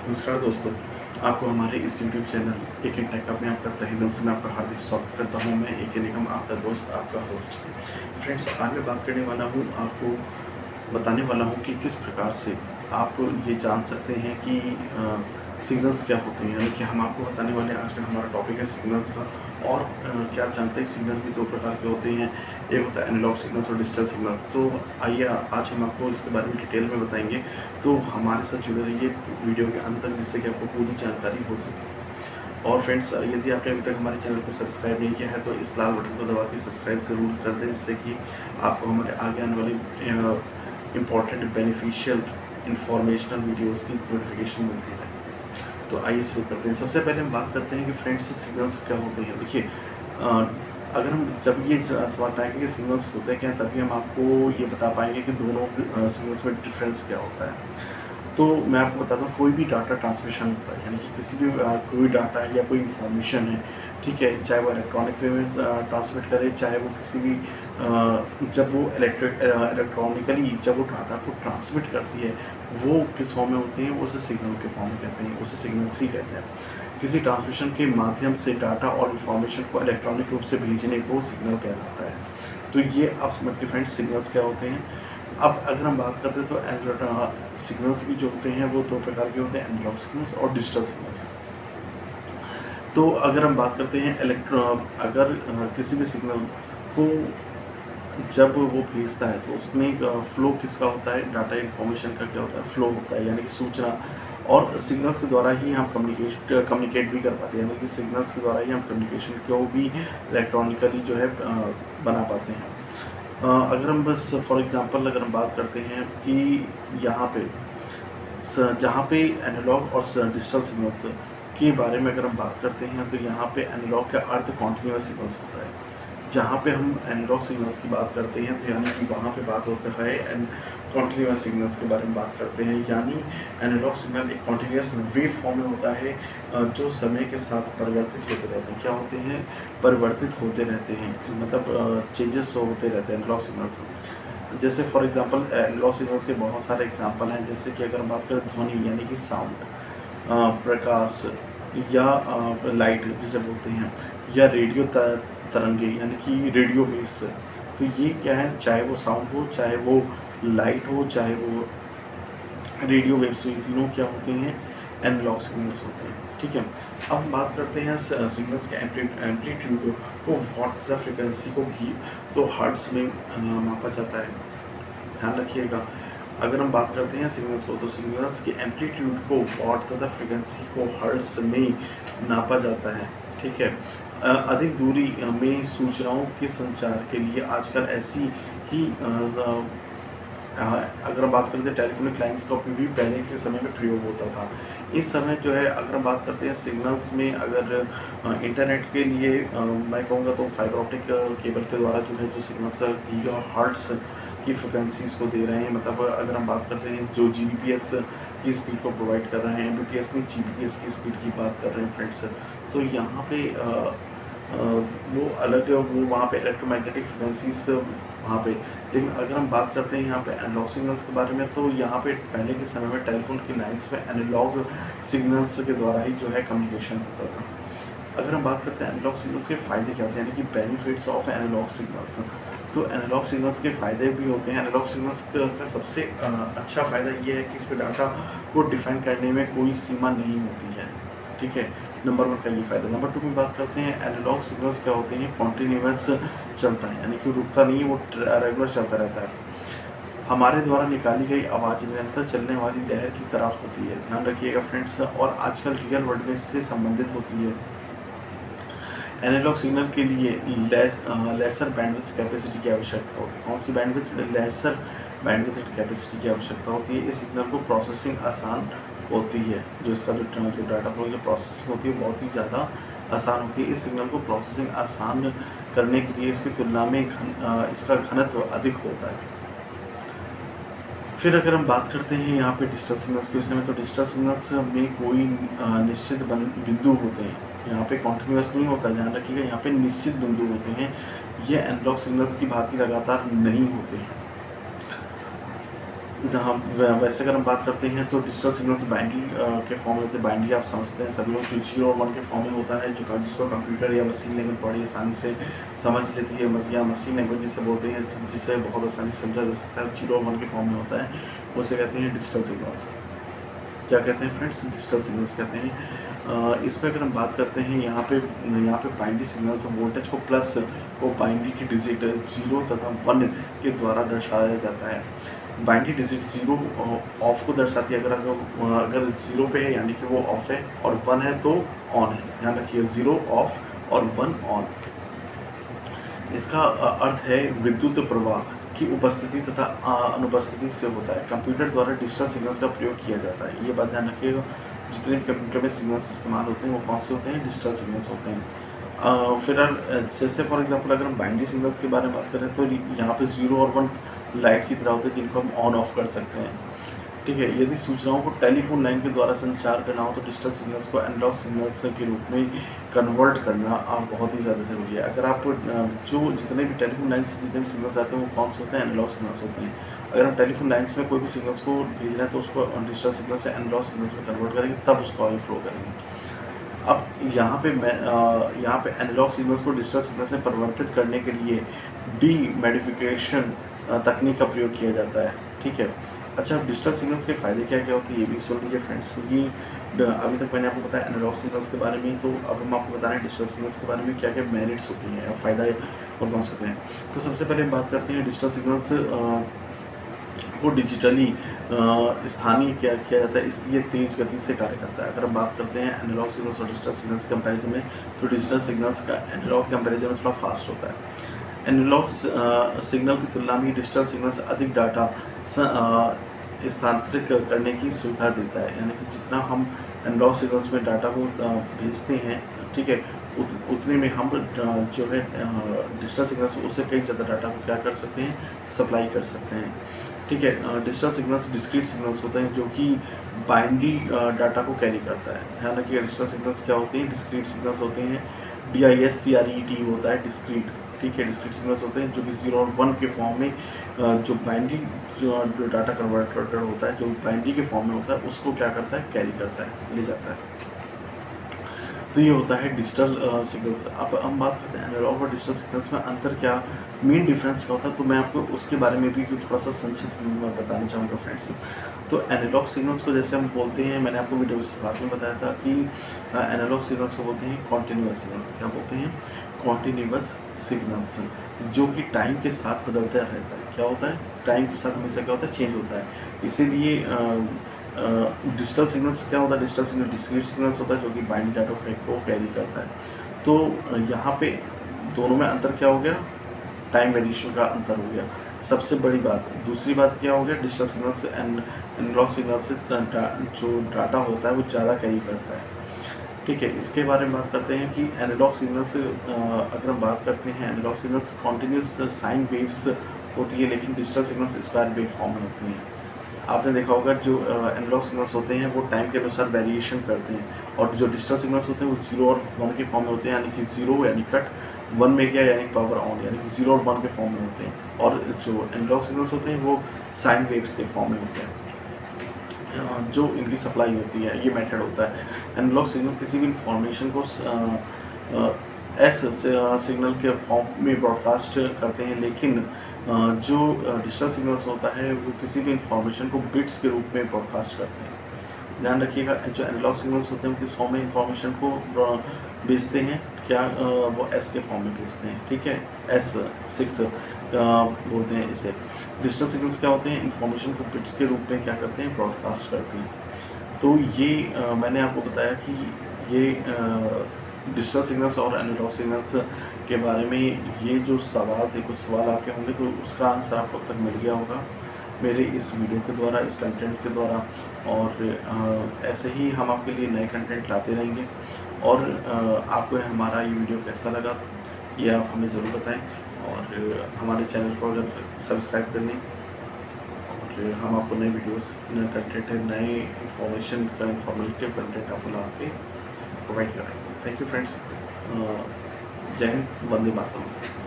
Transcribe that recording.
नमस्कार दोस्तों, आपको हमारे इस यूट्यूब चैनल एक टेक में आपका तहे दिल से मैं आपका हार्दिक स्वागत करता हूँ। मैं एक निगम, आपका दोस्त, आपका होस्ट। फ्रेंड्स, आज मैं बात करने वाला हूँ, आपको बताने वाला हूँ कि किस प्रकार से आप ये जान सकते हैं कि सिग्नल्स क्या होते हैं। यानी कि हम आपको बताने वाले हैं, आज का हमारा टॉपिक है सिग्नल्स का। और क्या आप जानते हैं सिग्नल भी दो प्रकार के होते हैं, एक होता है एनालॉग सिग्नल्स और डिजिटल सिग्नल्स। तो आइए आज हम आपको इसके बारे में डिटेल में बताएंगे। तो हमारे साथ जुड़े रहिए वीडियो के अंत तक, जिससे कि आपको पूरी जानकारी हो सके। और फ्रेंड्स, यदि आपने अभी तक हमारे चैनल को सब्सक्राइब नहीं किया है तो इस लाल बटन को दबा के सब्सक्राइब ज़रूर कर दें, जिससे कि आपको हमारे आगे आने वाली इम्पॉर्टेंट बेनिफिशियल इंफॉर्मेशनल वीडियोज़ की नोटिफिकेशन मिलती है। तो आइए शुरू करते हैं। सबसे पहले हम बात करते हैं कि फ्रेंड्स सिग्नल्स क्या होते हैं। देखिए, अगर हम जब ये सवाल पाएंगे कि सिग्नल्स होते हैं क्या, तभी हम आपको ये बता पाएंगे कि दोनों सिग्नल्स में डिफरेंस क्या होता है। तो मैं आपको बताता हूँ, कोई भी डाटा ट्रांसमिशन होता है, यानी कि किसी भी कोई डाटा है या कोई इंफॉर्मेशन है, ठीक है, चाहे वो इलेक्ट्रॉनिक वे में ट्रांसमिट करे, चाहे वो किसी भी जब वो इलेक्ट्रॉनिकली जब वो डाटा को ट्रांसमिट करती है, वो किस फॉर्म में होते हैं, उसे सिग्नल के फॉर्म में कहते हैं, उसे सिग्नल्स ही कहते हैं। किसी ट्रांसमिशन के माध्यम से डाटा और इन्फॉर्मेशन को इलेक्ट्रॉनिक रूप से भेजने को सिग्नल कहलाता है। तो ये आप समझ के फ्रेंड्स सिग्नल्स क्या होते हैं। अब अगर हम बात करते हैं तो सिग्नल्स भी जो होते हैं वो दो प्रकार के होते हैं, एनालॉग सिग्नल्स और डिजिटल सिग्नल्स। तो अगर हम बात करते हैं अगर किसी भी सिग्नल को जब वो भेजता है तो उसमें फ्लो किसका होता है, डाटा इन्फॉर्मेशन का क्या होता है, फ्लो होता है, यानी कि सूचना। और सिग्नल्स के द्वारा ही हम कम्युनिकेट भी कर पाते हैं, यानी कि सिग्नल्स के द्वारा ही हम कम्युनिकेशन को भी इलेक्ट्रॉनिकली जो है बना पाते हैं। अगर हम बस फॉर एग्जांपल अगर हम बात करते हैं कि यहाँ पे जहाँ पे एनालॉग और डिजिटल सिग्नल्स के बारे में अगर हम बात करते हैं, तो यहाँ पे एनालॉग का अर्थ कॉन्टिन्यूस सिग्नल्स होता है। जहाँ पे हम एनालॉग सिग्नल्स की बात करते हैं तो यानी कि वहाँ पे बात होता है कॉन्टिन्यूस सिग्नल्स के बारे में बात करते हैं। यानी एनालॉग सिग्नल एक कॉन्टिन्यूस वेव फॉर्म में होता है, जो समय के साथ परिवर्तित होते रहते हैं। क्या होते हैं, परिवर्तित होते रहते हैं, मतलब चेंजेस होते रहते हैं एनालॉग सिग्नल्स। जैसे फॉर एग्जांपल एनालॉग सिग्नल्स के बहुत सारे एग्जांपल हैं, जैसे कि अगर हम बात करें ध्वनि यानी कि साउंड, प्रकाश या लाइट जिसे बोलते हैं, या रेडियो तरंगे यानी कि रेडियो वेव्स। तो ये क्या है, चाहे वो साउंड हो, चाहे वो लाइट हो, चाहे वो रेडियो वेव्स, ये तीनों क्या होते हैं, एनालॉग सिग्नल्स होते हैं। ठीक है, अब हम बात करते हैं सिग्नल्स के एम्पलीट्यूड को, व्हाट द फ्रिक्वेंसी को भी तो हर्ट्ज में मापा जाता है। ध्यान रखिएगा, अगर हम बात करते हैं सिग्नल्स को, तो सिग्नल्स के एम्पलीट्यूड को वॉट तथा फ्रिक्वेंसी को हर्ट्ज में नापा जाता है। ठीक है, अधिक दूरी में सूचनाओं के संचार के लिए आजकल ऐसी ही अगर हम बात करते हैं टेलीफोनिक लाइन्स का भी पहले के समय में प्रयोग होता था। इस समय जो है अगर हम बात करते हैं सिग्नल्स में, अगर इंटरनेट के लिए मैं कहूँगा तो फाइबर ऑप्टिक केबल के द्वारा जो है जो सिग्नल्स गीगाहर्ट्ज की फ्रिक्वेंसीज़ को दे रहे हैं। मतलब अगर हम बात करते हैं जो जीबीपीएस की स्पीड को प्रोवाइड कर रहे हैं, एमबीपीएस में जीबीपीएस की स्पीड की बात कर रहे हैं फ्रेंड्स, तो यहाँ पे वो अलग है, वो वहाँ पे इलेक्ट्रोमैग्नेटिक फ्रिक्वेंसीज वहाँ पे। लेकिन अगर हम बात करते हैं यहाँ पे एनालॉग सिग्नल्स के बारे में, तो यहाँ पे पहले के समय में टेलीफोन की लाइन्स में एनालॉग सिग्नल्स के द्वारा ही जो है कम्युनिकेशन होता था। अगर हम बात करते हैं एनालॉग सिग्नल्स के फ़ायदे क्या होते हैं, यानी कि बेनिफिट्स ऑफ एनालॉग सिग्नल्स, तो एनालॉग सिग्नल्स के फ़ायदे भी होते हैं। एनालॉग सिग्नल्स का सबसे अच्छा फ़ायदा ये है कि इस पर डाटा को डिफाइन करने में कोई सीमा नहीं होती है। ठीक है, नंबर 1 का ये फ़ायदा। नंबर 2 में बात करते हैं एनालॉग सिग्नल्स क्या होते हैं, कॉन्टीन्यूअस चलता है, यानी कि रुकता नहीं है, वो रेगुलर चलता रहता है। हमारे द्वारा निकाली गई आवाज़ निरंतर चलने वाली लहर की तरह होती है। ध्यान रखिएगा फ्रेंड्स, और आजकल रियल वर्ल्ड में इससे संबंधित होती है। एनालॉग सिग्नल के लिए लेसर बैंडविड्थ कैपेसिटी की आवश्यकता होती है। कौन सी बैंडविड्थ, लेसर बैंडविड्थ कैपेसिटी की आवश्यकता होती है। इस सिग्नल को प्रोसेसिंग आसान होती है, जो इसका जो डाटा फ्लो की प्रोसेसिंग होती है बहुत ही ज़्यादा आसान होती है। इस सिग्नल को प्रोसेसिंग आसान करने के लिए इसकी तुलना में इसका घनत्व अधिक होता है। फिर अगर हम बात करते हैं यहाँ पे डिजिटल सिग्नल्स के विषय में, तो डिजिटल सिग्नल्स में कोई निश्चित बिंदु होते हैं, यहाँ पे कॉन्टिन्यूस नहीं होता, ध्यान रखिएगा, यहाँ पे निश्चित बिंदु होते हैं। ये एनालॉग सिग्नल्स की भांति लगातार नहीं होते हैं। जहाँ वैसे अगर हम बात करते हैं तो डिजिटल सिग्नल्स बाइनरी के फॉर्म में होते हैं। बाइनरी आप समझते हैं सभी लोग, जो 0 और 1 के फॉर्म में होता है, जो जिसको कंप्यूटर या मशीन लैंग्वेज बड़ी आसानी से समझ लेती है, या मशीन लैंग्वेज जिसे बोलते हैं, जिसे बहुत आसानी से समझा जा सकता है, 0 और 1 के फॉर्म में होता है, उसे कहते हैं डिजिटल सिग्नल्स। क्या कहते हैं फ्रेंड्स? डिजिटल सिग्नल्स कहते हैं। इसमें अगर हम बात करते हैं, यहाँ पे बाइनरी सिग्नल्स वोल्टेज को प्लस को बाइनरी की डिजिट 0 तथा 1 के द्वारा दर्शाया जाता है। बाइनरी डिजिट 0 ऑफ को दर्शाती है। अगर 0 पे है यानी कि वो ऑफ है, और 1 है तो ऑन है। ध्यान रखिए, 0 ऑफ और 1 ऑन। इसका अर्थ है विद्युत प्रवाह की उपस्थिति तथा अनुपस्थिति से होता है। कंप्यूटर द्वारा डिजिटल सिग्नल्स का प्रयोग किया जाता है। ये बात ध्यान रखिएगा, जितने कंप्यूटर में सिग्नल्स इस्तेमाल होते हैं वो कौन से होते हैं? डिजिटल सिग्नल्स होते हैं। फिर जैसे फॉर एग्जांपल अगर हम बाइनरी सिग्नल्स के बारे में बात करें तो यहाँ पे 0 और 1 लाइट की तरह होते हैं, जिनको हम ऑन ऑफ कर सकते हैं। ठीक है, यदि सूचनाओं को टेलीफोन लाइन के द्वारा संचार करना हो तो डिजिटल सिग्नल्स को एनालॉग सिग्नल्स के रूप में कन्वर्ट करना बहुत ही ज़्यादा ज़रूरी है। अगर आप जितने भी टेलीफोन लाइन से जितने भी सिग्नल्स आते हैं वो कौन से होते हैं? एनालॉग सिग्नल्स होते हैं। अगर हम टेलीफोन लाइन्स में कोई भी सिग्नल्स को भेज रहे हैं तो उसको डिजिटल सिग्नल से एनालॉग सिग्नल्स में कन्वर्ट करेंगे, तब उसको आगे फ्लो करेंगे। अब यहाँ पे एनालॉग सिग्नल्स को डिजिटल सिग्नल से परिवर्तित करने के लिए डीमॉडिफिकेशन तकनीक का प्रयोग किया जाता है। ठीक है, अच्छा, डिजिटल सिग्नल्स के फ़ायदे क्या क्या होते हैं ये भी सुन लीजिए फ्रेंड्स, क्योंकि अभी तक मैंने आपको बताया एनालॉग सिग्नल्स के बारे में, तो अब हम आपको बता रहे हैं डिजिटल सिग्नल्स के बारे में क्या क्या मेरिट्स होती हैं और फ़ायदा और कौन से होते हैं। तो सबसे पहले हम बात करते हैं डिजिटल सिग्नल्स को डिजिटली स्थानीय क्या किया जाता है, इसलिए तेज़ गति से कार्य करता है। अगर हम बात करते हैं एनालॉग सिग्नल्स और डिजिटल सिग्नल्स के कंपैरिजन में, तो डिजिटल सिग्नल्स का एनालॉग कंपैरिजन में थोड़ा फास्ट होता है। एनालॉग सिग्नल की तुलना में डिजिटल सिग्नल्स अधिक डाटा स्थानांतरित करने की सुविधा देता है। यानी कि जितना हम एनालॉग सिग्नल्स में डाटा को भेजते हैं, ठीक है, उतने में हम जो है डिजिटल सिग्नल्स उससे कई ज़्यादा डाटा को क्या कर सकते हैं? सप्लाई कर सकते हैं। ठीक है, डिजिटल सिग्नल्स डिस्क्रीट सिग्नल्स होते हैं जो कि बाइनरी डाटा को कैरी करता है। ध्यान रखिए, डिजिटल सिग्नल्स क्या होते हैं? डिस्क्रीट सिग्नल्स होते हैं। DISCRET होता है डिस्क्रीट। ठीक है, डिस्क्रीट सिग्नल्स होते हैं जो कि 0 और 1 के फॉर्म में जो बाइनरी जो डाटा कन्वर्टर होता है, जो बाइनरी के फॉर्म में होता है, उसको क्या करता है? कैरी करता है, ले जाता है। तो ये होता है डिजिटल सिग्नल्स। अब हम बात करते हैं एनालॉग और डिजिटल सिग्नल्स में अंतर क्या, मेन डिफरेंस क्या होता है, तो मैं आपको उसके बारे में भी थोड़ा सा संक्षिप्त में बताना चाहूँगा फ्रेंड्स। तो एनालॉग सिग्नल्स को जैसे हम बोलते हैं, मैंने आपको वीडियो के शुरुआत में बताया था कि एनालॉग सिग्नल्स को बोलते हैं कॉन्टिन्यूअस सिग्नल्स। क्या बोलते हैं? कॉन्टिन्यूअस सिग्नल्स, जो कि टाइम के साथ बदलता रहता है। क्या होता है? टाइम के साथ हमेशा क्या होता है? चेंज होता है। इसीलिए डिजिटल सिग्नल्स क्या होता है? डिजिटल सिग्नल डिस्क्रीट सिग्नल्स होता है जो कि बाइनरी डाटा को कैरी करता है। तो यहाँ पे दोनों में अंतर क्या हो गया? टाइम वेरिएशन का अंतर हो गया, सबसे बड़ी बात। दूसरी बात क्या हो गया? डिजिटल सिग्नल से एनालॉग सिग्नल से जो डाटा होता है वो ज़्यादा कैरी करता है। ठीक है, इसके बारे में बात करते हैं कि एनालॉग सिग्नल्स अगर हम बात करते हैं, analogue signals continuous sine waves होती है, लेकिन digital signals square wave form में होती हैं। आपने देखा होगा जो एनालॉग सिग्नल्स होते हैं वो टाइम के अनुसार वेरिएशन करते हैं, और जो डिजिटल सिग्नल्स होते हैं वो 0 और 1 के फॉर्म में होते हैं। यानी कि 0 यानी कट, 1 में क्या यानी पावर ऑन, यानी कि 0 और 1 के फॉर्म में होते हैं। और जो एनालॉग सिग्नल्स होते हैं वो साइन वेव्स के फॉर्म में होते हैं, जो इनकी सप्लाई होती है। ये मेथड होता है। एनालॉग सिग्नल किसी भी इंफॉर्मेशन को एस सिग्नल के फॉर्म में ब्रॉडकास्ट करते हैं, लेकिन जो डिजिटल सिग्नल्स होता है वो किसी भी इंफॉर्मेशन को बिट्स के रूप में ब्रॉडकास्ट करते हैं। ध्यान रखिएगा, जो एनालॉग सिग्नल्स होते हैं वो किस फॉर्म में इंफॉर्मेशन को भेजते हैं? क्या वो एस के फॉर्म में भेजते हैं। ठीक है, S6 बोलते हैं इसे। डिजिटल सिग्नल्स क्या होते हैं? इंफॉर्मेशन को बिट्स के रूप में क्या करते हैं? ब्रॉडकास्ट करते हैं। तो ये मैंने आपको बताया कि ये डिजिटल सिग्नल्स और एनालॉग सिग्नल्स के बारे में ये जो सवाल थे, कुछ सवाल आपके होंगे, तो उसका आंसर आपको अब तक मिल गया होगा मेरे इस वीडियो के द्वारा, इस कंटेंट के द्वारा। और ऐसे ही हम आपके लिए नए कंटेंट लाते रहेंगे। और आपको हमारा ये वीडियो कैसा लगा ये आप हमें ज़रूर बताएं, और हमारे चैनल को अगर सब्सक्राइब कर लें, और हम आपको नए वीडियोस, नए कंटेंट, नए इंफॉर्मेशन का इंफॉर्मेटिव कंटेंट आपको ला के प्रोवाइड कराएंगे। Thank you friends. जय हिंद, वंदे मातरम।